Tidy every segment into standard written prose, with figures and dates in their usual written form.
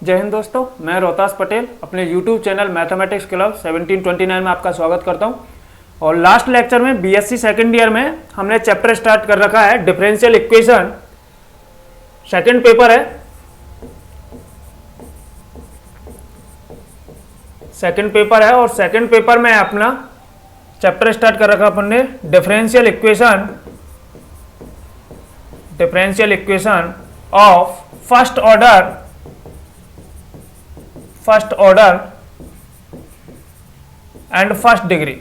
जय हिंद दोस्तों, मैं रोहतास पटेल अपने YouTube चैनल मैथमेटिक्स क्लब 1729 में आपका स्वागत करता हूं। और लास्ट लेक्चर में बीएससी सेकेंड ईयर में हमने चैप्टर स्टार्ट कर रखा है डिफरेंशियल इक्वेशन। सेकेंड पेपर है, और सेकेंड पेपर में अपना चैप्टर स्टार्ट कर रखा अपन ने differential equation of first order and first degree.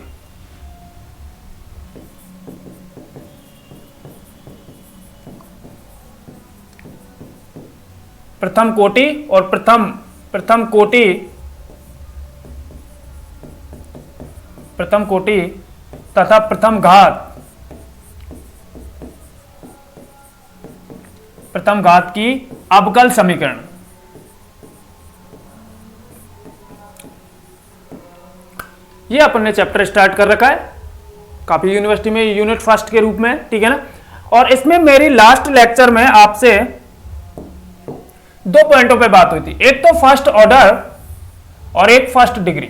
प्रथम कोटि और प्रथम कोटि तथा प्रथम घात की अवकल समीकरण। ये अपन ने चैप्टर स्टार्ट कर रखा है काफी यूनिवर्सिटी में यूनिट फर्स्ट के रूप में, ठीक है ना। और इसमें मेरी लास्ट लेक्चर में आपसे दो पॉइंटों पे बात हुई थी, एक तो फर्स्ट ऑर्डर और एक फर्स्ट डिग्री।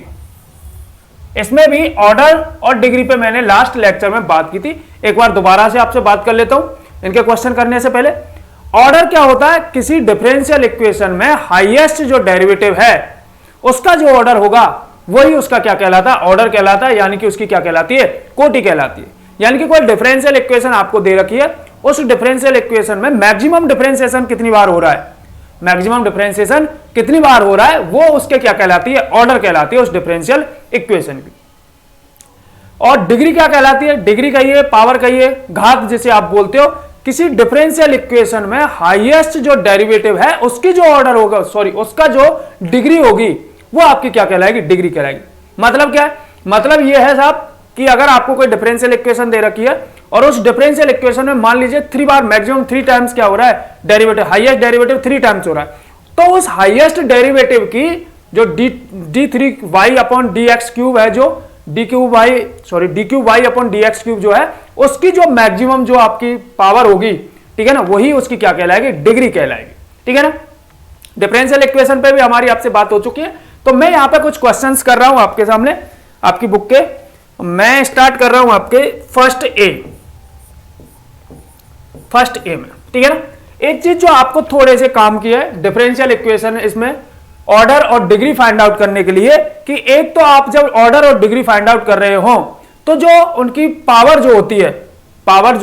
इसमें भी ऑर्डर और डिग्री पे मैंने लास्ट लेक्चर में बात की थी। एक बार दोबारा से आपसे बात कर लेता हूं इनके क्वेश्चन करने से पहले। ऑर्डर क्या होता है? किसी डिफरेंशियल इक्वेशन में हाईएस्ट जो डेरिवेटिव है उसका जो ऑर्डर होगा वही उसका क्या कहलाता है? ऑर्डर कहलाता है, यानी कि उसकी क्या कहलाती है? कोटि कहलाती है। यानी कि कोई डिफरेंशियल इक्वेशन आपको दे रखी है, उस डिफरेंशियल इक्वेशन में मैक्सिमम डिफरेंशिएशन कितनी बार हो रहा है, वो उसके क्या कहलाती है? ऑर्डर कहलाती है उस डिफरेंशियल इक्वेशन की। और डिग्री क्या कहलाती है? डिग्री कहिए, पावर कहिए, घात जिसे आप बोलते हो। किसी डिफरेंशियल इक्वेशन में हाईएस्ट जो डेरिवेटिव है उसकी जो ऑर्डर होगा, उसका जो डिग्री होगी वो आपकी क्या कहलाएगी? डिग्री कहलाएगी। मतलब क्या है? मतलब ये है साहब कि अगर आपको कोई डिफरेंशियल इक्वेशन दे रखी है और उस डिफरेंशियल इक्वेशन में मान लीजिए 3 बार मैक्सिमम 3 टाइम्स क्या हो रहा है? डेरिवेटिव, हाईएस्ट डेरिवेटिव 3 टाइम्स हो रहा है, तो उस हाईएस्ट डेरिवेटिव की जो d3y अपॉन dx क्यूब है, जो d3y अपॉन dx क्यूब जो है, उसकी जो मैक्सिमम जो आपकी पावर होगी, ठीक है ना, वही उसकी क्या कहलाएगी? डिग्री कहलाएगी, ठीक है ना। डिफरेंशियल इक्वेशन पे भी हमारी आपसे बात हो चुकी है। तो मैं यहां पे कुछ क्वेश्चंस कर रहा हूं आपके सामने, आपकी बुक के। मैं स्टार्ट कर रहा हूं आपके फर्स्ट ए में, ठीक है ना। एक चीज जो आपको थोड़े से काम की है डिफरेंशियल इक्वेशन, इसमें ऑर्डर और डिग्री फाइंड आउट करने के लिए, कि एक तो आप जब ऑर्डर और डिग्री फाइंड आउट कर रहे हो तो जो उनकी पावर जो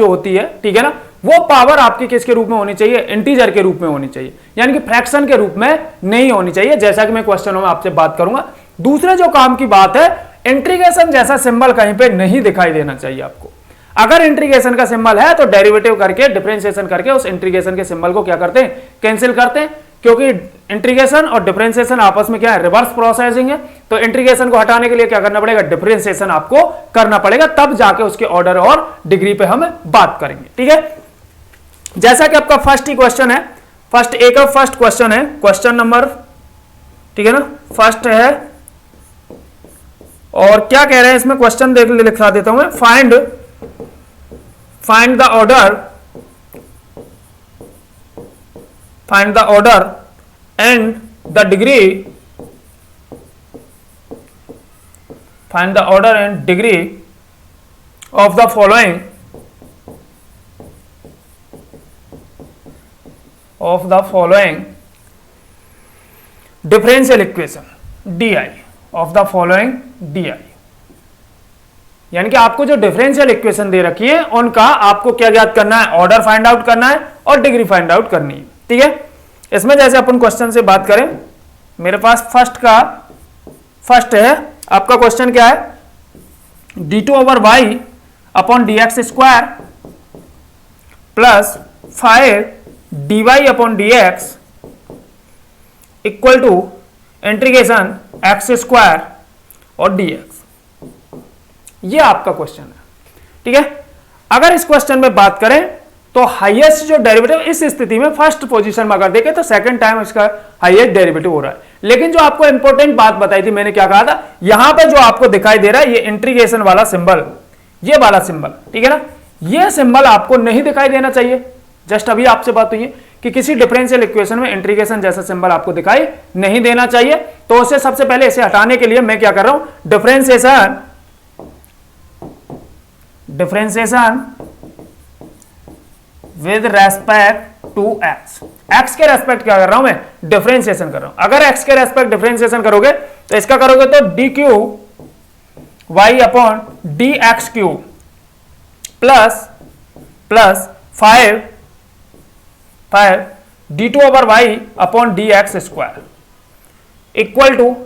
होती है, ठीक है ना, वो पावर आपकी किसके रूप में होनी चाहिए? इंटीजर के रूप में होनी चाहिए, यानी कि फ्रैक्शन के रूप में नहीं होनी चाहिए, जैसा कि मैं क्वेश्चनों में आपसे बात करूंगा। दूसरे जो काम की बात है, इंटीग्रेशन जैसा सिंबल कहीं पे नहीं दिखाई देना चाहिए आपको। अगर इंटीग्रेशन का सिंबल है तो डेरिवेटिव करके, डिफरेंशिएशन करके उस इंटीग्रेशन के सिंबल को क्या करते हैं? कैंसिल करते हैं, क्योंकि इंटीग्रेशन और डिफरेंशिएशन आपस में क्या है? रिवर्स प्रोसेसिंग है। तो इंटीग्रेशन को हटाने के लिए क्या करना पड़ेगा? डिफरेंशिएशन आपको करना पड़ेगा, तब जाके उसके ऑर्डर और डिग्री पे हम बात करेंगे, ठीक है। जैसा कि आपका फर्स्ट ही क्वेश्चन है, फर्स्ट ए का फर्स्ट क्वेश्चन है, क्वेश्चन नंबर, ठीक है ना, फर्स्ट है। और क्या कह रहे हैं इसमें? क्वेश्चन लिखा देता हूं मैं। Find the order and the degree, find the order and degree of the following differential equation DI। यानी कि आपको जो डिफरेंशियल इक्वेशन दे रखी है उनका आपको क्या ज्ञात करना है? ऑर्डर फाइंड आउट करना है और डिग्री फाइंड आउट करनी है, ठीक है। इसमें जैसे अपन क्वेश्चन से बात करें, मेरे पास फर्स्ट है आपका क्वेश्चन क्या है? d2/y upon dx square plus 5 dy upon dx equal to integration x square और dx। ये आपका क्वेश्चन है, ठीक है। अगर इस क्वेश्चन में बात करें तो हाईएस्ट जो डेरिवेटिव इस स्थिति में फर्स्ट पोजीशन में अगर देखें तो सेकंड टाइम इसका हाईएस्ट डेरिवेटिव हो रहा है। लेकिन जो आपको इंपॉर्टेंट बात बताई थी मैंने, क्या कहा था? यहां पे जो आपको दिखाई दे रहा है ये इंटीग्रेशन वाला सिंबल, ये वाला सिंबल, ठीक है ना, ये सिंबल आपको नहीं दिखाई देना चाहिए। जस्ट अभी आपसे बात हुई है कि किसी डिफरेंशियल इक्वेशन में इंटीग्रेशन जैसा सिंबल आपको दिखाई नहीं देना चाहिए। तो उसे सबसे पहले इसे हटाने के लिए मैं क्या कर रहा हूं, differentiation with respect to x. X के रेस्पेक्ट क्या कर रहा हूं मैं, डिफरेंशिएशन कर रहा हूं। अगर एक्स के रेस्पेक्ट डिफरेंशिएशन करोगे तो इसका करोगे तो d q y upon d x q plus 5 d two over y upon d x square equal to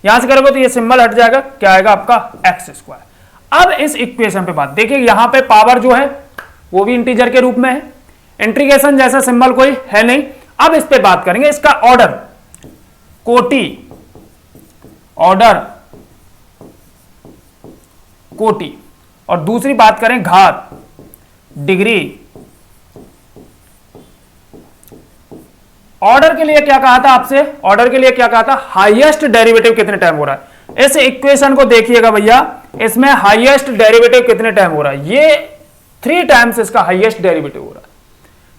यहां से करोगे तो ये सिंबल हट जाएगा, क्या आएगा आपका एक्स स्क्वायर। अब इस इक्वेशन पे बात देखिए, यहां पे पावर जो है वो भी इंटीजर के रूप में है, इंटीग्रेशन जैसा सिंबल कोई है नहीं। अब इस पे बात करेंगे, इसका ऑर्डर कोटि और दूसरी बात करें घात डिग्री। ऑर्डर के लिए क्या कहा था आपसे, ऑर्डर के लिए क्या कहा था, हाईएस्ट डेरिवेटिव कितने टाइम हो रहा है। इस इक्वेशन को देखिएगा भैया, इसमें हाईएस्ट डेरिवेटिव कितने टाइम हो रहा है, ये 3 टाइम्स इसका हाईएस्ट डेरिवेटिव हो रहा है।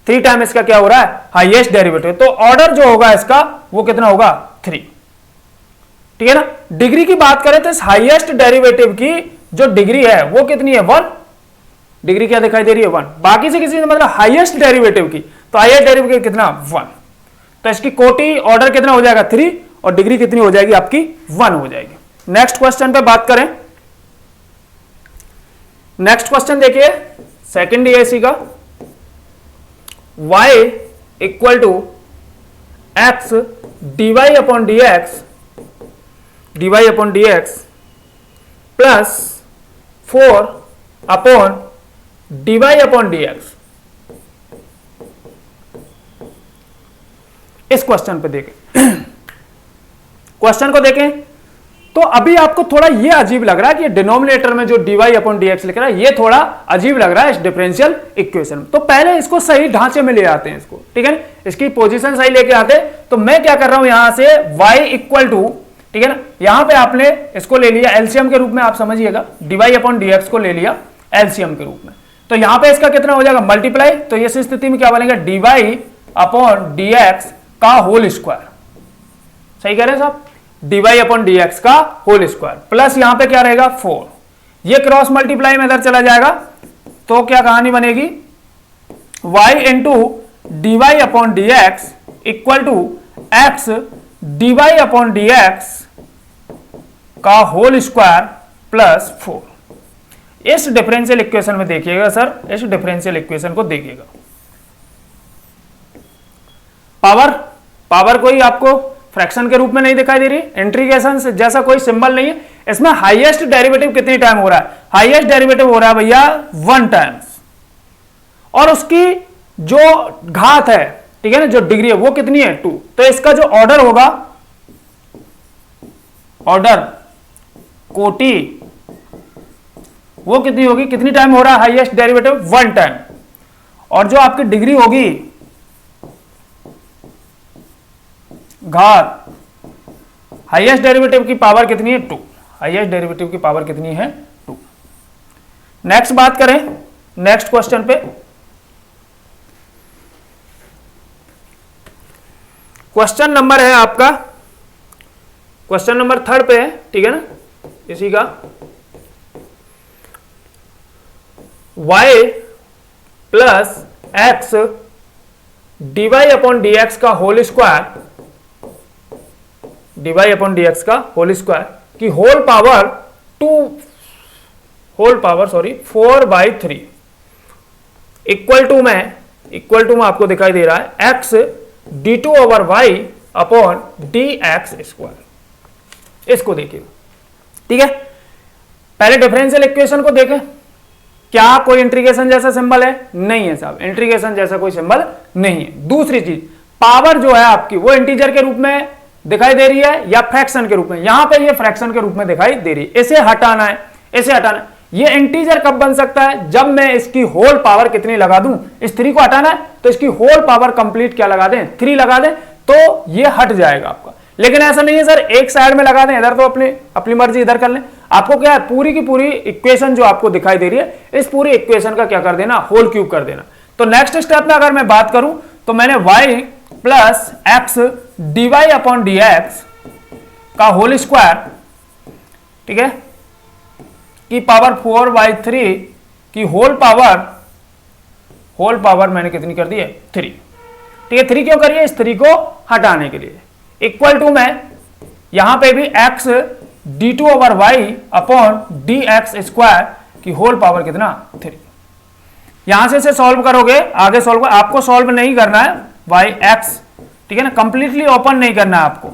3 टाइम इसका क्या हो रहा है, हाईएस्ट डेरिवेटिव। तो ऑर्डर जो होगा इसका वो कितना होगा, 3, ठीक है ना। डिग्री की बात करें तो इस हाईएस्ट डेरिवेटिव की जो डिग्री है वो कितनी है, 1। डिग्री क्या दिखाई दे रही है, 1। बाकी से किसी मतलब हाईएस्ट डेरिवेटिव की, तो हाईएस्ट डेरिवेटिव कितना, 1। तो इसकी कोटि ऑर्डर कितना हो जाएगा, 3, और डिग्री कितनी हो जाएगी आपकी, 1 हो जाएगी। नेक्स्ट क्वेश्चन पे बात करें, नेक्स्ट क्वेश्चन देखिए सेकंड डीएसी का, y equal to x d y upon d x plus 4 upon d y upon d x. इस क्वेश्चन पे देखें, क्वेश्चन को देखें तो अभी आपको थोड़ा ये अजीब लग रहा है कि डिनोमिनेटर में जो dy अपॉन dx लिख रहा है ये थोड़ा अजीब लग रहा है इस डिफरेंशियल इक्वेशन में। तो पहले इसको सही ढांचे में ले आते हैं इसको, ठीक है ना, इसकी पोजीशन सही लेके आते हैं। तो मैं क्या कर रहा हूं यहां से y इक्वल टू, ठीक है ना, यहां पे आपने इसको ले लिया एलसीएम के रूप में, आप समझिएगा dy अपॉन dx को ले लिया एलसीएम के रूप में। तो यहां पे इसका कितना हो जाएगा, मल्टीप्लाई। तो इस स्थिति में क्या बनेगा, dy अपॉन dx का होल स्क्वायर। सही कह रहे हैं साहब, dy अपॉन dx का होल स्क्वायर प्लस यहां पे क्या रहेगा, 4। ये क्रॉस मल्टीप्लाई में इधर चला जाएगा तो क्या कहानी बनेगी, y into d y upon d x equal to x d y upon d x का होल स्क्वायर प्लस 4। इस डिफरेंशियल इक्वेशन में देखिएगा सर, इस डिफरेंशियल इक्वेशन को देखिएगा, पावर कोई आपको फ्रैक्शन के रूप में नहीं दिखाई दे रही, इंटीग्रेशन जैसा कोई सिंबल नहीं है। इसमें हाईएस्ट डेरिवेटिव कितनी टाइम हो रहा है, हाईएस्ट डेरिवेटिव हो रहा है भैया 1 टाइम्स, और उसकी जो घात है, ठीक है ना, जो डिग्री है वो कितनी है, 2। तो इसका जो ऑर्डर होगा, ऑर्डर कोटि वो कितनी होगी, कितनी टाइम हो रहा है हाईएस्ट डेरिवेटिव, 1 टाइम। और जो आपकी डिग्री होगी घात, हाईएस्ट डेरिवेटिव की पावर कितनी है, 2। हाईएस्ट डेरिवेटिव की पावर कितनी है, 2। नेक्स्ट बात करें, नेक्स्ट क्वेश्चन पे, क्वेश्चन नंबर है आपका, क्वेश्चन नंबर 3 पे है, ठीक है ना, इसी का y plus x d y upon d x का whole square, dy upon dx का होल स्क्वायर की होल पावर 4/3 इक्वल टू में आपको दिखाई दे रहा है x d2 over y upon dx square. इसको देखिए, ठीक है, पहले डिफरेंशियल इक्वेशन को देखें, क्या कोई इंटीग्रेशन जैसा सिंबल है, नहीं है साहब, इंटीग्रेशन जैसा कोई सिंबल नहीं है। दूसरी चीज, पावर जो है आपकी वो इंटीजर के रूप में दिखाई दे रही है या फ्रैक्शन के रूप में, यहां पे ये फ्रैक्शन के रूप में दिखाई दे रही है। इसे हटाना है, इसे हटाना है। ये इंटीजर कब बन सकता है, जब मैं इसकी होल पावर कितनी लगा दूं, इस 3 को हटाना है तो इसकी होल पावर कंप्लीट क्या लगा दें, 3 लगा दें, तो ये हट जाएगा आपका। लेकिन ऐसा नहीं है सर एक साइड में लगा दें, इधर तो अपनी मर्जी इधर कर लें। आपको क्या है, पूरी की पूरी इक्वेशन जो आपको दिखाई दे रही है, इस पूरी इक्वेशन का क्या कर देना, होल क्यूब कर देना। तो नेक्स्ट स्टेप में अगर मैं बात करूं तो मैंने y plus x d y upon d x का होल स्क्वायर, ठीक है, की पावर 4/3 की होल पावर मैंने कितनी कर दी है 3, ठीक है। 3 क्यों करिए, इस 3 को हटाने के लिए। इक्वल टू में यहां पे भी x d2/y upon d x square की होल पावर कितना 3। यहां से इसे सॉल्व करोगे, आगे सॉल्व कर, आपको सॉल्व नहीं करना है y x, ठीक है ना, कंप्लीटली ओपन नहीं करना है आपको,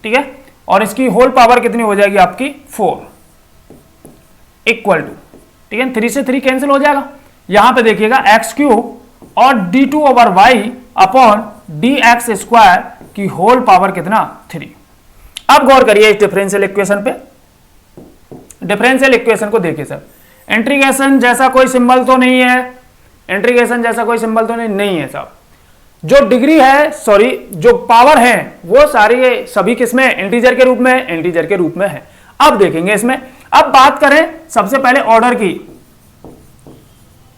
ठीक है। और इसकी होल पावर कितनी हो जाएगी आपकी 4 इक्वल टू, ठीक है, 3 से 3 कैंसिल हो जाएगा। यहां पे देखिएगा x³ और d2/y upon d x square की होल पावर कितना 3। अब गौर करिए इस डिफरेंशियल इक्वेशन पे। डिफरेंशियल इक्वेशन को देखिए सर, इंटीग्रेशन जैसा कोई सिंबल तो नहीं है, इंटीग्रेशन जैसा कोई सिंबल तो नहीं है साहब। जो डिग्री है, सॉरी जो पावर है वो सारी सभी किसमें, इंटीजर के रूप में, इंटीजर के रूप में है। अब देखेंगे इसमें, अब बात करें सबसे पहले ऑर्डर की,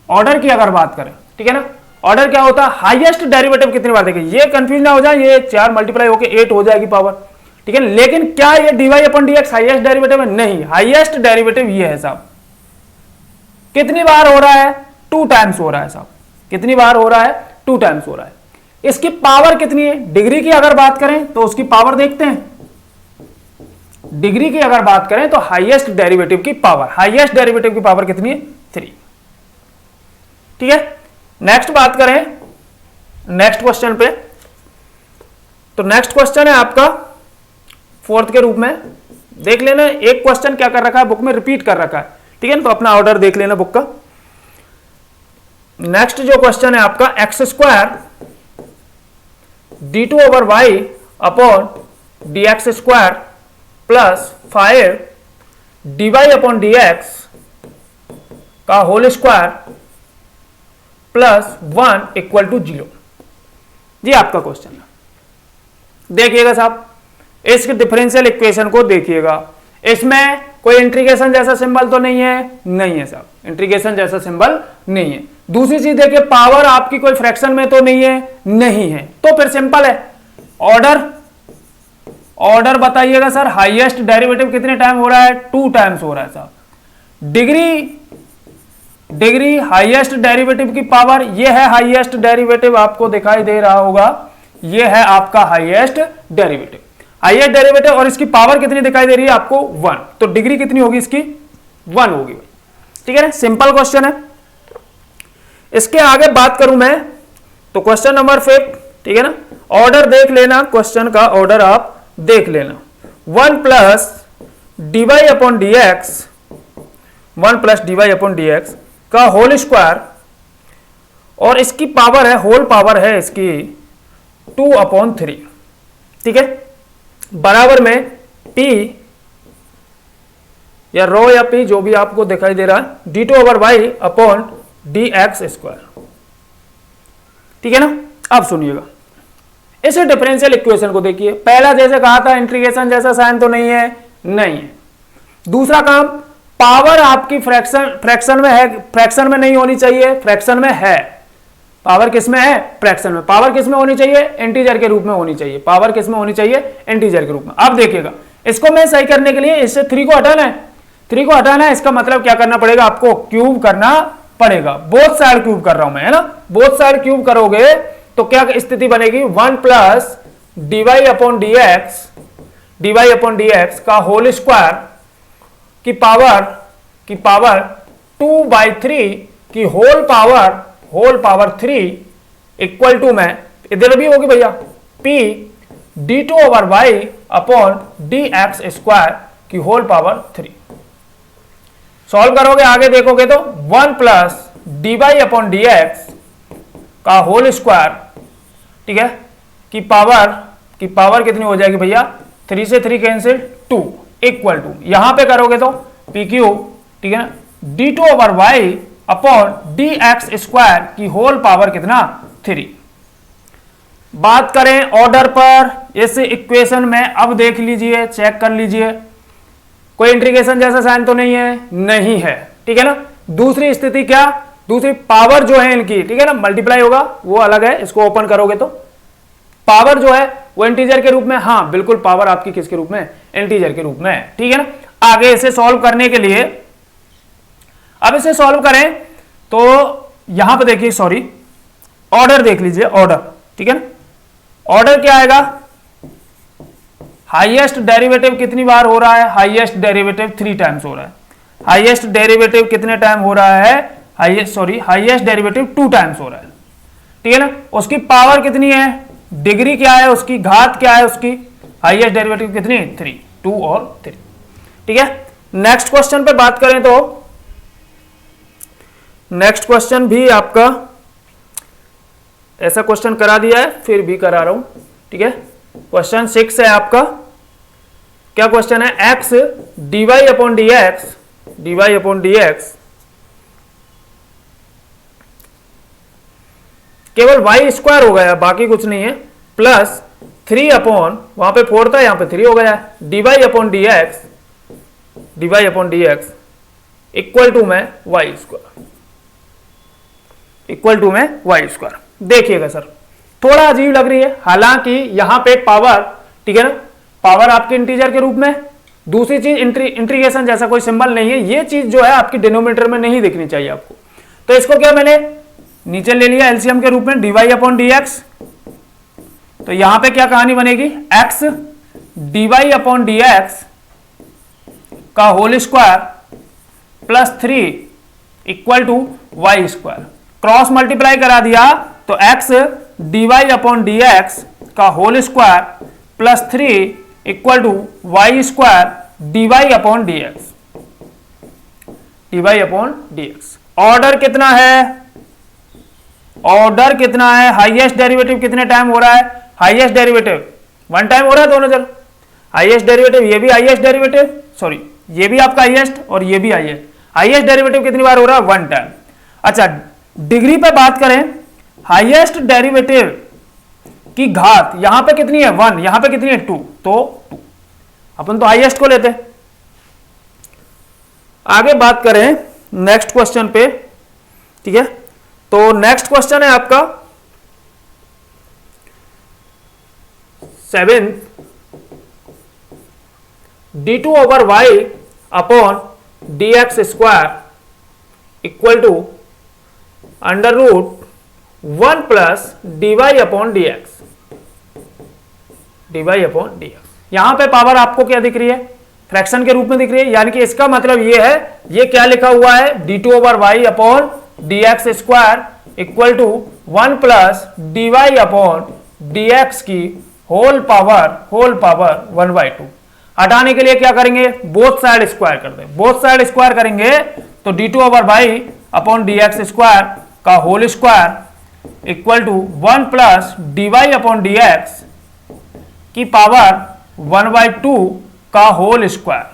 ऑर्डर की अगर बात करें, ठीक है ना, ऑर्डर क्या होता है, हाईएस्ट डेरिवेटिव कितनी बार देखें, ये कंफ्यूज ना हो जाए, ये 4 मल्टीप्लाई होकर 8 हो जाएगी पावर, ठीक है। लेकिन क्या ये dy upon dx highest derivative है? नहीं, हाईएस्ट डेरिवेटिव ये है साहब। कितनी बार हो रहा है, 2 टाइम्स हो रहा है साहब। कितनी बार हो रहा है, 2 टाइम्स हो रहा है। इसकी पावर कितनी है, डिग्री की अगर बात करें तो उसकी पावर देखते हैं। डिग्री की अगर बात करें तो हाईएस्ट डेरिवेटिव की पावर, हाईएस्ट डेरिवेटिव की पावर कितनी है 3, ठीक है। नेक्स्ट बात करें नेक्स्ट क्वेश्चन पे, तो नेक्स्ट क्वेश्चन है आपका 4th के रूप में। देख लेना, एक क्वेश्चन क्या कर रखा है बुक में, रिपीट कर रखा है, ठीक है ना, तो अपना ऑर्डर देख लेना बुक का। नेक्स्ट जो क्वेश्चन है आपका x² d2/y upon d x square plus 5 dy upon dx का whole square plus 1 equal to 0। जी आपका क्वेश्चन है। देखिएगा साहब, इस डिफरेंशियल इक्वेशन को देखिएगा, इसमें कोई इंटीग्रेशन जैसा सिंबल तो नहीं है, नहीं है साहब, इंटीग्रेशन जैसा सिंबल नहीं है। दूसरी चीज देखिए, पावर आपकी कोई फ्रैक्शन में तो नहीं है, नहीं है, तो फिर सिंपल है। ऑर्डर, ऑर्डर बताइएगा सर, हाईएस्ट डेरिवेटिव कितने टाइम हो रहा है, 2 टाइम्स हो रहा है साहब। डिग्री, डिग्री हाईएस्ट डेरिवेटिव की पावर, ये है हाईएस्ट डेरिवेटिव, आपको दिखाई दे रहा होगा, ये है आपका हाईएस्ट डेरिवेटिव, हाईएस्ट डेरिवेटिव, और इसकी पावर कितनी दिखाई दे रही है आपको 1, तो डिग्री कितनी होगी इसकी 1 होगी, ठीक है ना, सिंपल क्वेश्चन है। इसके आगे बात करूं मैं तो क्वेश्चन नंबर 5, ठीक है ना, ऑर्डर देख लेना, क्वेश्चन का ऑर्डर आप देख लेना। 1 plus dy upon dx, 1 plus dy upon dx का होल स्क्वायर, और इसकी पावर है, होल पावर है इसकी 2/3, ठीक है, बराबर में p या रो या p जो भी आपको दिखाई दे रहा है, d2/y upon d x square, ठीक है ना। अब सुनिएगा, इस डिफरेंशियल इक्वेशन को देखिए, पहला जैसे कहा था इंटीग्रेशन जैसा साइन तो नहीं है, नहीं है। दूसरा काम, पावर आपकी फ्रैक्शन में है, फ्रैक्शन में नहीं होनी चाहिए, फ्रैक्शन में है। पावर किस में है, फ्रैक्शन में। पावर किस में होनी चाहिए, इंटीजर के रूप में होनी चाहिए, पावर किस में होनी चाहिए, इंटीजर के रूप में। अब देखिएगा, इसको मैं सही करने के लिए इससे 3 को हटाना है, 3 को हटाना है, इसका मतलब क्या करना पड़ेगा आपको, क्यूब करना पड़ेगा। बोथ साइड क्यूब कर रहा हूं मैं, है ना, बोथ साइड क्यूब करोगे तो क्या स्थिति बनेगी, 1 प्लस dy अपॉन dx का होल स्क्वायर की पावर 2/3 की होल पावर 3 इक्वल टू में इधर भी होगी भैया p d2/y upon d x square की होल पावर 3। सॉल्व करोगे, आगे देखोगे तो 1 प्लस dy अपॉन dx का होल स्क्वायर, ठीक है, की पावर कितनी हो जाएगी भैया, 3 से 3 कैंसिल, 2 इक्वल टू, यहां पे करोगे तो pq, ठीक है ना, d2/y upon d x square की होल पावर कितना 3। बात करें ऑर्डर पर, इस इक्वेशन में अब देख लीजिए, चेक कर लीजिए, कोई इंटीग्रेशन जैसा साइन तो नहीं है, नहीं है, ठीक है ना। दूसरी स्थिति क्या, दूसरी पावर जो है इनकी, ठीक है ना, मल्टीप्लाई होगा वो अलग है, इसको ओपन करोगे तो पावर जो है वो इंटीजर के रूप में, हाँ बिल्कुल पावर आपकी किसके रूप में, इंटीजर के रूप में, ठीक है ना। आगे इसे सॉल्व करने के लिए, अब इसे सॉल्व करें तो यहां पे देखिए, सॉरी ऑर्डर देख लीजिए, ऑर्डर, ठीक है ना। ऑर्डर क्या आएगा, हाईएस्ट डेरिवेटिव कितनी बार हो रहा है, हाईएस्ट डेरिवेटिव 3 टाइम्स हो रहा है। हाईएस्ट डेरिवेटिव कितने टाइम हो रहा है, हाईएस्ट डेरिवेटिव 2 टाइम्स हो रहा है, ठीक है ना। उसकी पावर कितनी है, डिग्री क्या है उसकी, घात क्या है उसकी, हाईएस्ट डेरिवेटिव कितनी, 3, 2 और 3, ठीक है। नेक्स्ट क्वेश्चन पे बात करें तो नेक्स्ट क्वेश्चन भी आपका ऐसा क्वेश्चन करा दिया है, फिर भी करा रहा हूं, ठीक है। क्वेश्चन 6 है आपका, क्या क्वेश्चन है, x dy अपॉन dx केवल y स्क्वायर हो गया, बाकी कुछ नहीं है, प्लस 3 अपॉन, वहां पे 4 था यहां पे 3 हो गया है, dy upon dx equal to में y स्क्वायर, इक्वल टू में y स्क्वायर। देखिएगा सर थोड़ा अजीब लग रही है, हालांकि यहां पे पावर, ठीक है ना, पावर आपके इंटीजर के रूप में, दूसरी चीज इंटीग्रेशन जैसा कोई सिंबल नहीं है, ये चीज जो है आपकी डिनोमिनेटर में नहीं दिखनी चाहिए आपको। तो इसको क्या मैंने नीचे ले लिया एलसीएम के रूप में, dy अपॉन dx, तो यहां पे क्या कहानी बनेगी, x dy अपॉन dx का whole square plus 3 equal to y square, cross multiply करा दिया तो x dy अपॉन dx का whole square plus 3 equal to y square dy upon dx। Order कितना है, ऑर्डर कितना है, हाईएस्ट डेरिवेटिव कितने टाइम हो रहा है, हाईएस्ट डेरिवेटिव 1 टाइम हो रहा है दोनों जगह, हाईएस्ट डेरिवेटिव, ये भी हाईएस्ट डेरिवेटिव, सॉरी ये भी आपका हाईएस्ट और ये भी हाईएस्ट, हाईएस्ट डेरिवेटिव कितनी बार हो रहा है, 1 टाइम। अच्छा डिग्री पे बात करें, हाईएस्ट डेरिवेटिव की घात यहां पे कितनी है, 1, यहां पे कितनी है 2, तो 2, अपन तो हाईएस्ट को लेते हैं। आगे बात करें नेक्स्ट क्वेश्चन पे, ठीक है, तो नेक्स्ट क्वेश्चन है आपका 7 d2 over y upon dx square equal to under root 1 plus dy upon dx, यहां पे पावर आपको क्या दिख रही है, फ्रैक्शन के रूप में दिख रही है, यानी कि इसका मतलब ये है, ये क्या लिखा हुआ है, d2 over y upon dx square equal to 1 plus dy upon dx की होल पावर 1/2। हटाने के लिए क्या करेंगे, बोथ साइड स्क्वायर कर दें, बोथ साइड स्क्वायर करेंगे तो d2 over y upon dx square का whole square equal to 1 plus dy upon dx की पावर 1/2 का होल स्क्वायर,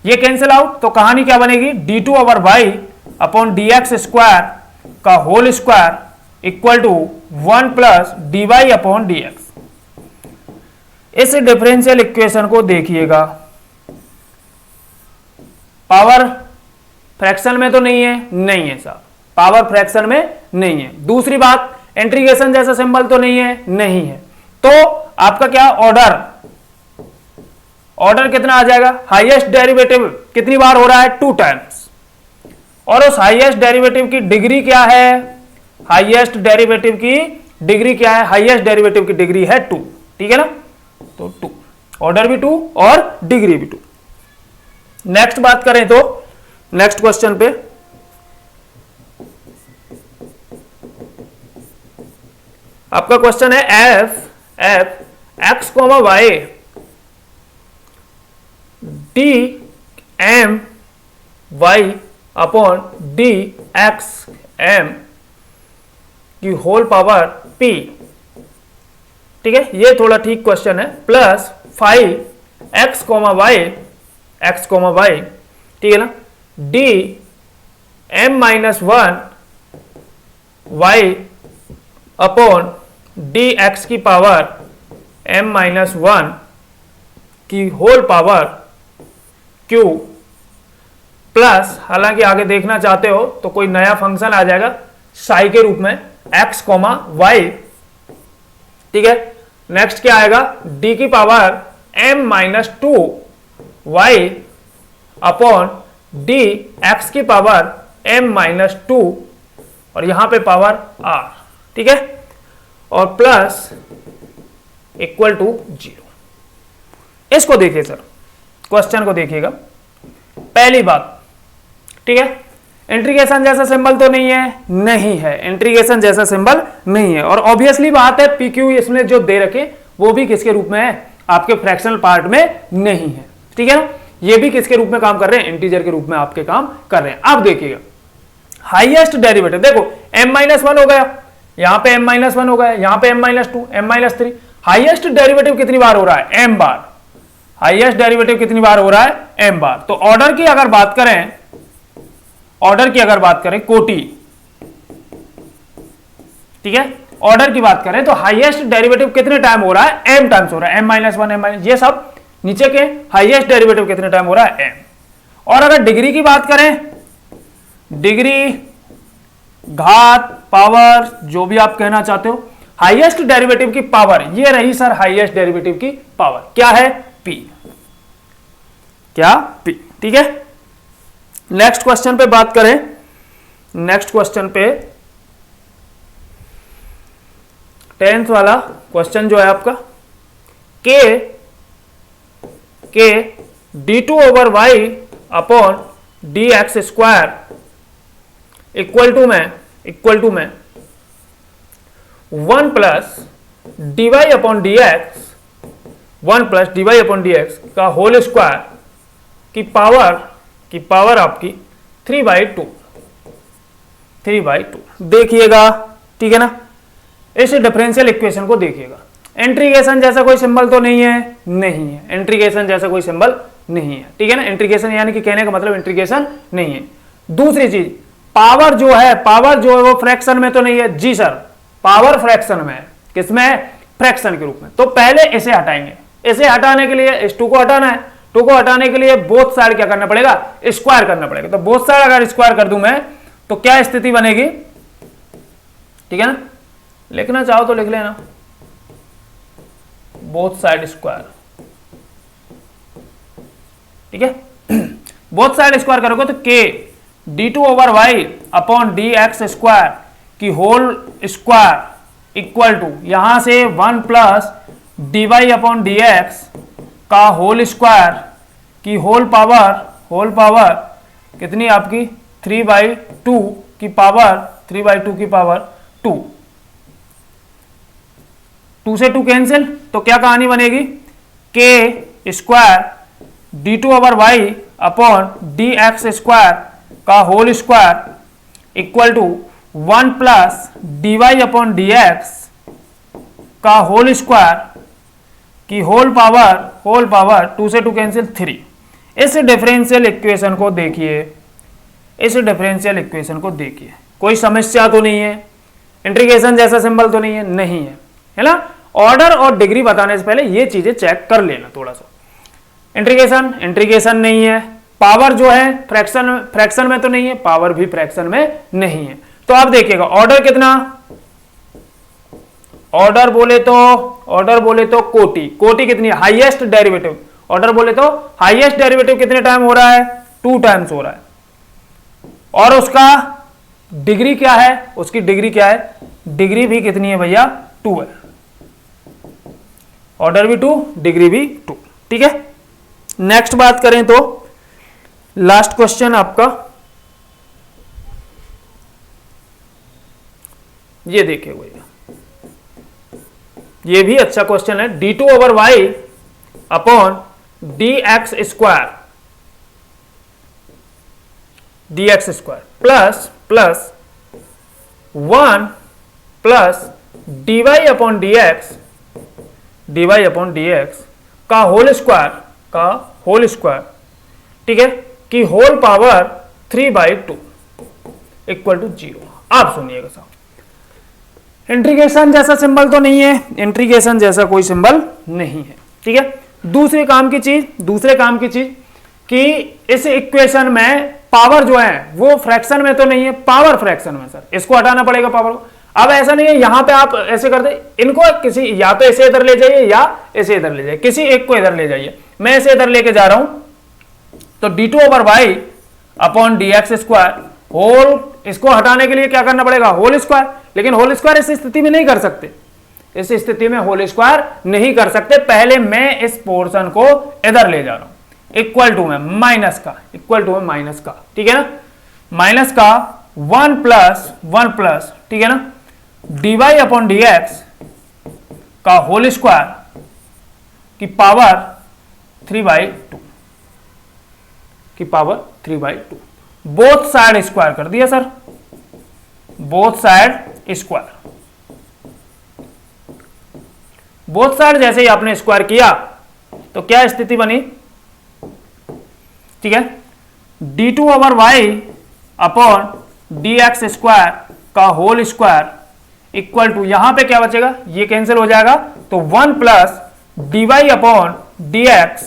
ये कैंसिल आउट, तो कहानी क्या बनेगी, d2 over y upon dx square का whole square equal to 1 plus dy upon dx। इस डिफरेंशियल इक्वेशन को देखिएगा, पावर फ्रैक्शन में तो नहीं है साहब, पावर फ्रैक्शन में नहीं है। दूसरी बात, इंटीग्रेशन जैसा सिंबल तो नहीं है, तो आपका क्या, ऑर्डर कितना आ जाएगा, हाईएस्ट डेरिवेटिव कितनी बार हो रहा है, 2 टाइम्स, और उस हाईएस्ट डेरिवेटिव की डिग्री क्या है, हाईएस्ट डेरिवेटिव की डिग्री क्या है, हाईएस्ट डेरिवेटिव की डिग्री है 2, ठीक है ना, तो 2, ऑर्डर भी 2 और डिग्री भी 2। नेक्स्ट बात करें तो नेक्स्ट क्वेश्चन पे, आपका क्वेश्चन है f x comma y d m y upon d x m की होल पावर पी, ठीक है, ये थोड़ा ठीक क्वेश्चन है, प्लस 5 एक्स कॉमा वाई, ठीक है ना, d m minus 1 y upon d x की पावर एम माइनस 1 की होल पावर क्यू प्लस, हालांकि आगे देखना चाहते हो तो कोई नया फंक्शन आ जाएगा साई के रूप में x, y, ठीक है। नेक्स्ट क्या आएगा, d की power m-2 y upon d x की पावर m-2 और यहां पे पावर r, ठीक है, और प्लस इक्वल टू 0। इसको देखिए सर, क्वेश्चन को देखिएगा। पहली बात, ठीक है, इंटीग्रेशन जैसा सिंबल तो नहीं है, नहीं है, इंटीग्रेशन जैसा सिंबल नहीं है। और ऑब्वियसली बात है PQ इसमें जो दे रखे वो भी किसके रूप में है, आपके फ्रैक्शनल पार्ट में नहीं है, ठीक है ना। ये भी किसके रूप में काम कर रहे हैं, इंटीजर के रूप में आपके काम कर रहे हैं। अब देखिएगा हाईएस्ट डेरिवेटिव, देखो m-1 हो गया, यहां पे m-1 हो गया, यहां पे m-2, m-3। हाईएस्ट डेरिवेटिव कितनी बार हो रहा है, m बार। हाईएस्ट डेरिवेटिव कितनी बार हो रहा है, m बार। तो ऑर्डर की अगर बात करें, ऑर्डर की अगर बात करें, कोटि, ठीक है, ऑर्डर की बात करें तो हाईएस्ट डेरिवेटिव कितने टाइम हो रहा है, m टाइम्स हो रहा है, m-1, m-, ये सब नीचे के हाईएस्ट डेरिवेटिव कितने टाइम हो रहा है, m। और अगर डिग्री की बात करें, डिग्री, घात, पावर, जो भी आप कहना चाहते हो, हाईएस्ट डेरिवेटिव की पावर, ये रही सर हाईएस्ट डेरिवेटिव की पावर, क्या है, p, क्या, p, ठीक है। नेक्स्ट क्वेश्चन पे बात करें, नेक्स्ट क्वेश्चन पे 10th वाला क्वेश्चन जो है आपका, के d2 over y upon d x square equal to में 1 plus d y upon d x, 1 plus d y upon d x का होल स्क्वायर की पावर आपकी 3/2 देखिएगा, ठीक है ना। इस डिफरेंशियल इक्वेशन को देखिएगा, इंटीग्रेशन जैसा कोई सिंबल तो नहीं है, नहीं है, इंटीग्रेशन जैसा कोई सिंबल नहीं है, ठीक है ना। इंटीग्रेशन यानी कि कहने का मतलब इंटीग्रेशन नहीं है। दूसरी चीज, पावर जो है वो फ्रैक्शन में तो नहीं है, जी सर, पावर फ्रैक्शन में है, किसमें, फ्रैक्शन के रूप में। तो पहले इसे हटाएंगे, इसे हटाने के लिए इस 2 को हटाना है, 2 को हटाने के लिए बोथ साइड क्या करना पड़ेगा, स्क्वायर करना पड़ेगा। तो बोथ साइड अगर स्क्वायर कर दूं मैं तो क्या स्थिति बनेगी, ठीक है ना, लिखना चाहो तो लिख लेना, बोथ साइड स्क्वायर, ठीक है। बोथ साइड स्क्वायर करोगे तो k d2 over y upon d x square की होल स्क्वायर इक्वल टू, यहां से 1 plus d y upon d x का होल स्क्वायर की होल पावर कितनी आपकी 3/2 की पावर 2, 2 से 2 कैंसिल, तो क्या कहानी बनेगी, के square d2 over y upon d x square का whole square equal to 1 plus d y upon d x का होल स्क्वायर की होल पावर 2 से 2 कैंसिल 3। इस डिफरेंशियल इक्वेशन को देखिए, कोई समस्या तो नहीं है, इंटीग्रेशन जैसा सिंबल तो नहीं है, नहीं है ना। ऑर्डर और डिग्री बताने से पहले ये चीजें चेक कर लेना थोड़ा सा। इंटीग्रेशन नहीं है, पावर जो है फ्रैक्शन में तो नहीं है, पावर भी फ्रैक्शन में नहीं है। तो आप देखिएगा ऑर्डर कितना, ऑर्डर बोले तो कोटि कितनी है, हाईएस्ट डेरिवेटिव, ऑर्डर बोले तो हाईएस्ट डेरिवेटिव कितने टाइम हो रहा है, 2 टाइम्स हो रहा है। और उसका डिग्री क्या है, उसकी डिग्री क्या है, डिग्री भी कितनी है भैया, 2 है। ऑर्डर भी 2, डिग्री भी 2, ठीक है। नेक्स्ट बात करें तो लास्ट क्वेश्चन आपका ये देखिए भैया, ये भी अच्छा क्वेश्चन है, d2 over y upon d x square plus 1 plus d y upon d x का होल स्क्वायर, ठीक है, की होल पावर 3/2 इक्वल टू 0। आप सुनिएगा साहब, इंटीग्रेशन जैसा सिंबल तो नहीं है, इंटीग्रेशन जैसा कोई सिंबल नहीं है, ठीक है। दूसरे काम की चीज कि इस इक्वेशन में पावर जो है वो फ्रैक्शन में तो नहीं है, पावर फ्रैक्शन में सर, इसको हटाना पड़ेगा पावर को। अब ऐसा नहीं है यहां पे आप ऐसे कर दे, इनको किसी या तो ऐसे इधर ले जाइए या ऐसे इधर ले जाइए, किसी एक को इधर ले जाइए। मैं ऐसे इधर लेके जा रहा हूं, तो d2/y upon dx square whole, इसको हटाने के लिए क्या करना पड़ेगा, होल स्क्वायर। लेकिन होल स्क्वायर इस स्थिति में नहीं कर सकते, इस स्थिति में होल स्क्वायर नहीं कर सकते। पहले मैं इस पोर्शन को इधर ले जा रहा हूं, इक्वल टू में माइनस का, इक्वल टू में माइनस का, ठीक है ना, माइनस का 1 प्लस, ठीक है ना, dy अपॉन dx का होल स्क्वायर की पावर 3/2, की पावर 3/2, बोथ साइड स्क्वायर कर दिया sir, both side square. Both side जैसे ही आपने स्क्वायर किया तो क्या स्थिति बनी, ठीक है, d2/y अपॉन dx स्क्वायर का होल स्क्वायर इक्वल टू, यहां पे क्या बचेगा, ये कैंसिल हो जाएगा, तो 1 प्लस dy अपॉन dx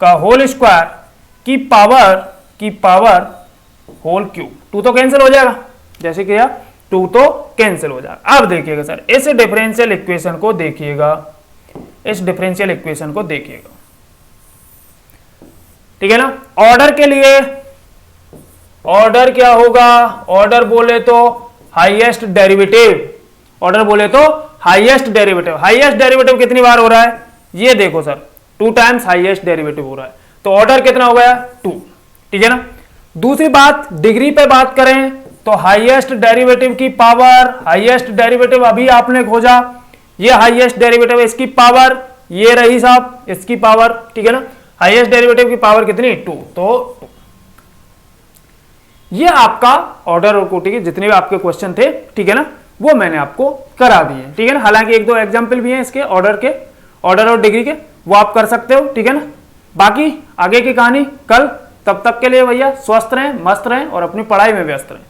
का होल स्क्वायर की पावर होल क्यूब। 2 तो कैंसिल हो जाएगा, जैसे किया 2 तो कैंसिल हो जाएगा। अब देखिएगा सर, इस डिफरेंशियल इक्वेशन को देखिएगा, इस डिफरेंशियल इक्वेशन को देखिएगा, ठीक है ना। ऑर्डर के लिए ऑर्डर क्या होगा, ऑर्डर बोले तो हाईएस्ट डेरिवेटिव, ऑर्डर बोले तो हाईएस्ट डेरिवेटिव। हाईएस्ट डेरिवेटिव कितनी बार हो रहा है, ये देखो सर, 2 टाइम्स हाईएस्ट डेरिवेटिव हो रहा है, तो ऑर्डर कितना हो गया 2, ठीक है ना। दूसरी बात, डिग्री पे बात करें तो हाईएस्ट डेरिवेटिव की पावर, हाईएस्ट डेरिवेटिव अभी आपने खोजा, ये हाईएस्ट डेरिवेटिव, इसकी पावर ये रही साहब, इसकी पावर, ठीक है ना, हाईएस्ट डेरिवेटिव की पावर कितनी 2, तो 2। ये आपका ऑर्डर और कोटि के जितने भी आपके क्वेश्चन थे, ठीक है ना, वो मैंने आपको करा दिए, ठीक है ना। हालांकि 1-2 एग्जाम्पल भी हैं इसके ऑर्डर के, ऑर्डर और डिग्री के, वो आप कर सकते हो, ठीक है ना। बाकी आगे की कहानी कल, तब तक के लिए भैया स्वस्थ रहें, मस्त रहें और अपनी पढ़ाई में व्यस्त रहें।